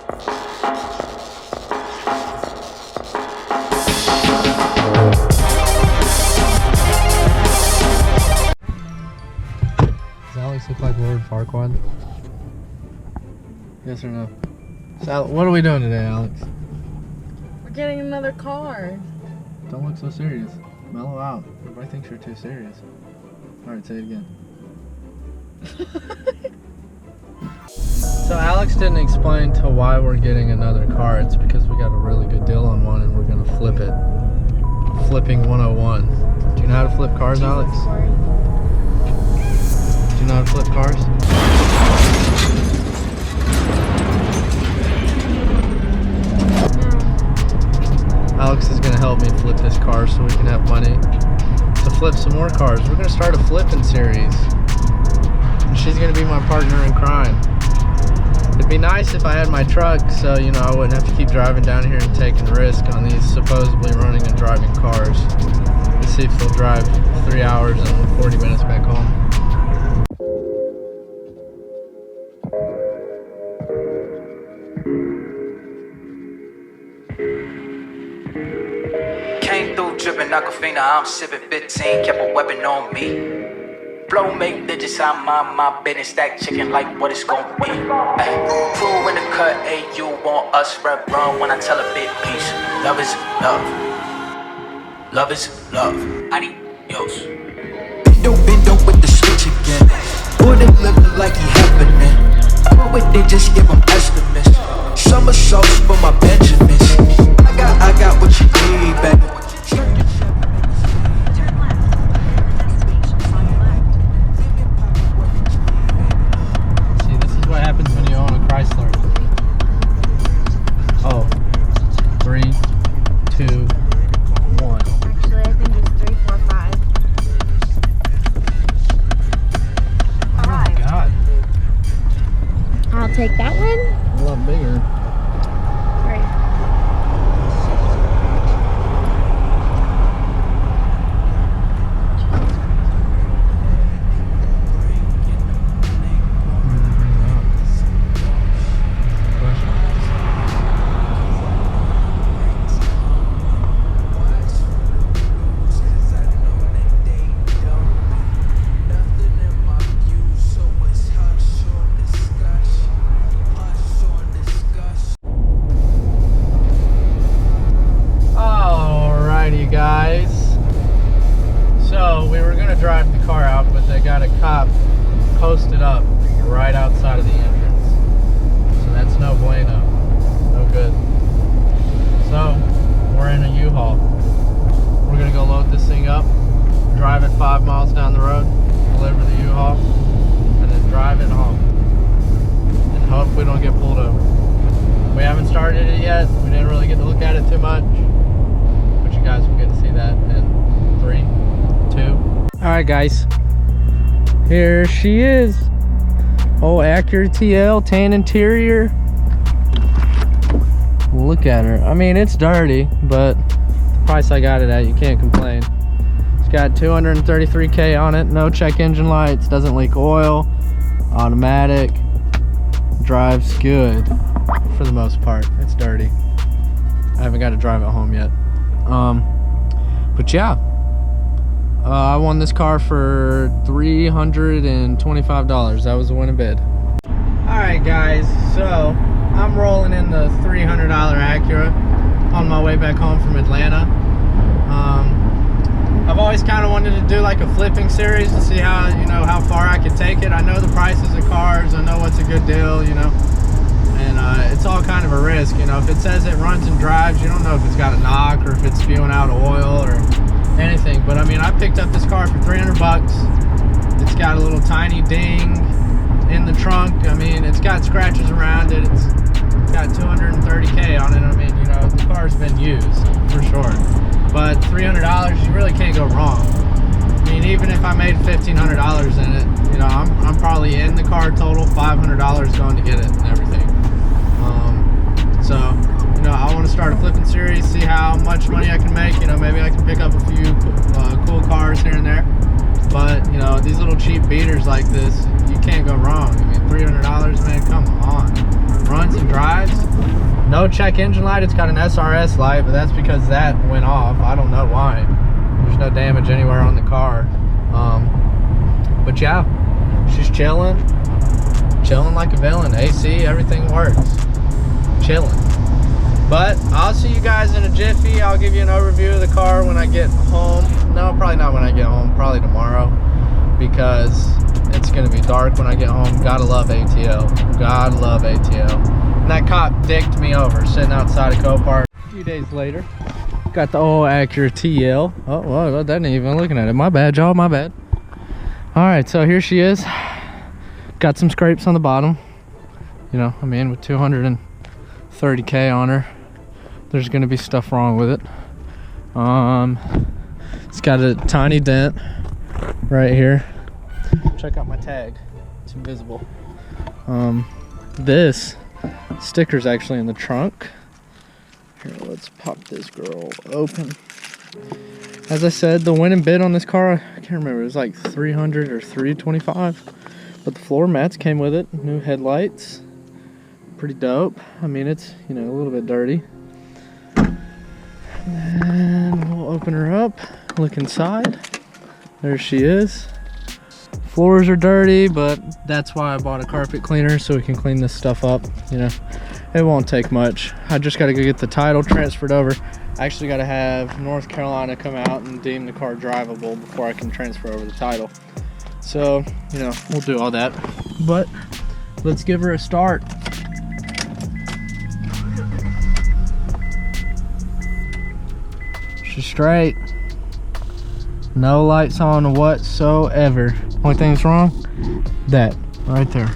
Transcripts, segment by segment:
Does Alex look like Lord Farquaad? Yes or no? So, what are we doing today, Alex? We're getting another car. Don't look so serious. Mellow out. Everybody thinks you're too serious. Alright, say it again. So Alex didn't explain to why we're getting another car. It's because we got a really good deal on one and we're gonna flip it. Flipping 101. Do you know how to flip cars, Alex? Do you know how to flip cars? Alex is gonna help me flip this car so we can have money to flip some more cars. We're gonna start a flipping series. And she's gonna be my partner in crime. It'd be nice if I had my truck so, you know, I wouldn't have to keep driving down here and taking risk on these supposedly running and driving cars. Let's see if they'll drive 3 hours and 40 minutes back home. Came through dripping Aquafina, I'm sipping 15, kept a weapon on me. Flow make digits, I mind my business, stack chicken like what it's gon' be. Ay, crew in the cut, hey, you want us, red run when I tell a big piece. Love is love. Love is love. Adios. Bendo with the switch again. Wouldn't live like he happening. But with they just give him estimates. Somersaults for my Benjamins. I got what you need, baby. What happens when you own a Chrysler? Oh, 3, 2, 1. Actually, I think it's 3, 4, 5. Oh my god. I'll take that one. A lot bigger. Right. Guys, so we were gonna drive the car out, but they got a cop posted up right outside of the entrance, so that's no bueno, no good. So we're in a U-Haul. We're gonna go load this thing up, drive it 5 miles down the road, deliver the U-Haul, and then drive it home and hope we don't get pulled over. We haven't started it yet. We didn't really get to look at it too much. You guys will get to see that in 3, 2. All right, guys, here she is. Oh, Acura TL, tan interior. Look at her. I mean, it's dirty, but the price I got it at, you can't complain. It's got 233K on it, no check engine lights, doesn't leak oil, automatic, drives good for the most part. It's dirty. I haven't got to drive it home yet. But yeah, I won this car for $325. That was the winning bid. Alright guys, so I'm rolling in the $300 Acura on my way back home from Atlanta. I've always kind of wanted to do like a flipping series to see how, you know, how far I could take it. I know the prices of cars, I know what's a good deal, you know. And it's all kind of a risk, you know. If it says it runs and drives, you don't know if it's got a knock or if it's spewing out oil or anything. But I mean, I picked up this car for 300 bucks. It's got a little tiny ding in the trunk. I mean, it's got scratches around it. It's got 230K on it. I mean, you know, the car's been used for sure. But $300, you really can't go wrong. I mean, even if I made $1,500 in it, you know, I'm probably in the car total $500 going to get it and everything. So, you know, I want to start a flipping series, see how much money I can make. You know, maybe I can pick up a few cool cars here and there. But, you know, these little cheap beaters like this, you can't go wrong. I mean, $300, man, come on. runs and drives. No check engine light. It's got an SRS light, but that's because that went off. I don't know why. There's no damage anywhere on the car. But yeah, she's chilling like a villain. AC, everything works. Chilling. But I'll see you guys in a jiffy. I'll give you an overview of the car when I get home. No, probably not when I get home. Probably tomorrow, because it's gonna be dark when I get home. Gotta love ATL. Gotta love ATL. And that cop dicked me over sitting outside of Copart. A few days later, got the old Acura TL. Oh, well, that ain't even looking at it. My bad, y'all. My bad. All right, so here she is. Got some scrapes on the bottom. You know, I mean, with 230K on her, there's gonna be stuff wrong with it. It's got a tiny dent right here. Check out my tag. It's invisible. This sticker's actually in the trunk. Here, let's pop this girl open. As I said, the winning bid on this car, I can't remember, it was like 300 or 325. But the floor mats came with it. New headlights. Pretty dope. I mean, it's, you know, a little bit dirty. And we'll open her up, look inside. There she is. Floors are dirty, but that's why I bought a carpet cleaner, so we can clean this stuff up. You know, it won't take much. I just got to go get the title transferred over. I actually got to have North Carolina come out and deem the car drivable before I can transfer over the title. So, you know, we'll do all that. But let's give her a start. She's straight. No lights on whatsoever. Only thing that's wrong, that right there.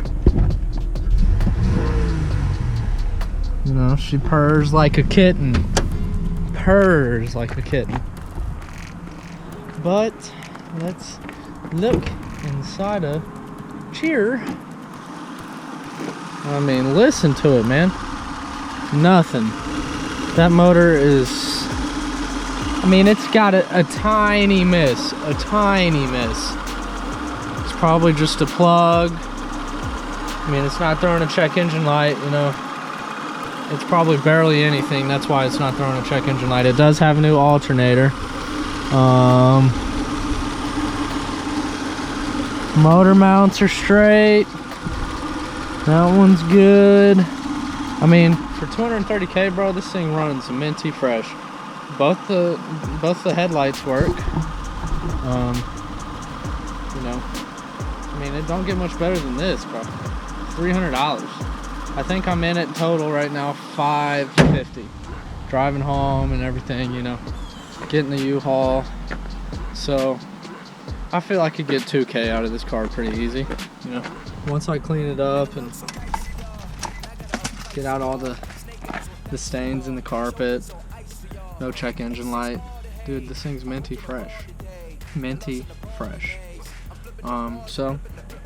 You know, she purrs like a kitten. Purrs like a kitten. But let's look inside a cheer. I mean, listen to it, man. Nothing. That motor is, I mean, it's got a tiny miss. A tiny miss. It's probably just a plug. I mean, it's not throwing a check engine light, you know. It's probably barely anything. That's why it's not throwing a check engine light. It does have a new alternator. Motor mounts are straight. That one's good. I mean, for 230K, bro, this thing runs minty fresh. Both the headlights work. You know, I mean, it don't get much better than this, bro. $300. I think I'm in it total right now $550. Driving home and everything, you know, getting the U-Haul. So I feel I could get 2K out of this car pretty easy, you know. Once I clean it up and get out all the stains in the carpet. No check engine light. Dude, this thing's minty fresh. Minty fresh. So,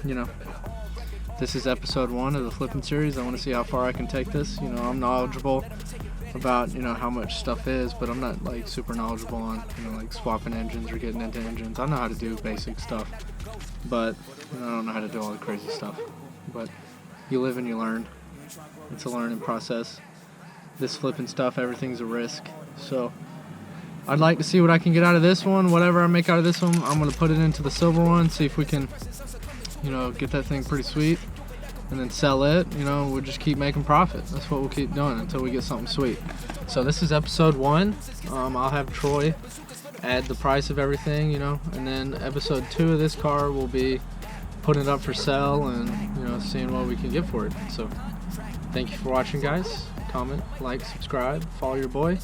you know, this is episode 1 of the flipping series. I want to see how far I can take this. You know, I'm knowledgeable about, you know, how much stuff is, but I'm not like super knowledgeable on, you know, like swapping engines or getting into engines. I know how to do basic stuff, but you know, I don't know how to do all the crazy stuff. But you live and you learn. It's a learning process. This flipping stuff, everything's a risk. So I'd like to see what I can get out of this one. Whatever I make out of this one, I'm gonna put it into the silver one, see if we can, you know, get that thing pretty sweet and then sell it. You know, we'll just keep making profit. That's what we'll keep doing until we get something sweet. So this is episode 1. I'll have Troy add the price of everything, you know, and then episode 2 of this car will be putting it up for sale and, you know, seeing what we can get for it. So thank you for watching, guys. Comment, like, subscribe, follow your boy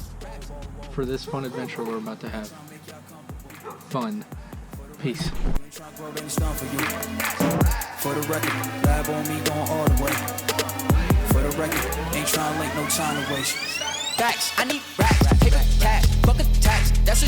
for this fun adventure we're about to have. Fun. Peace. For the record, lab on me going all the way. For the record, ain't trying to link no time to waste. Facts, I need racks, take a tag, fuck a tax, that's a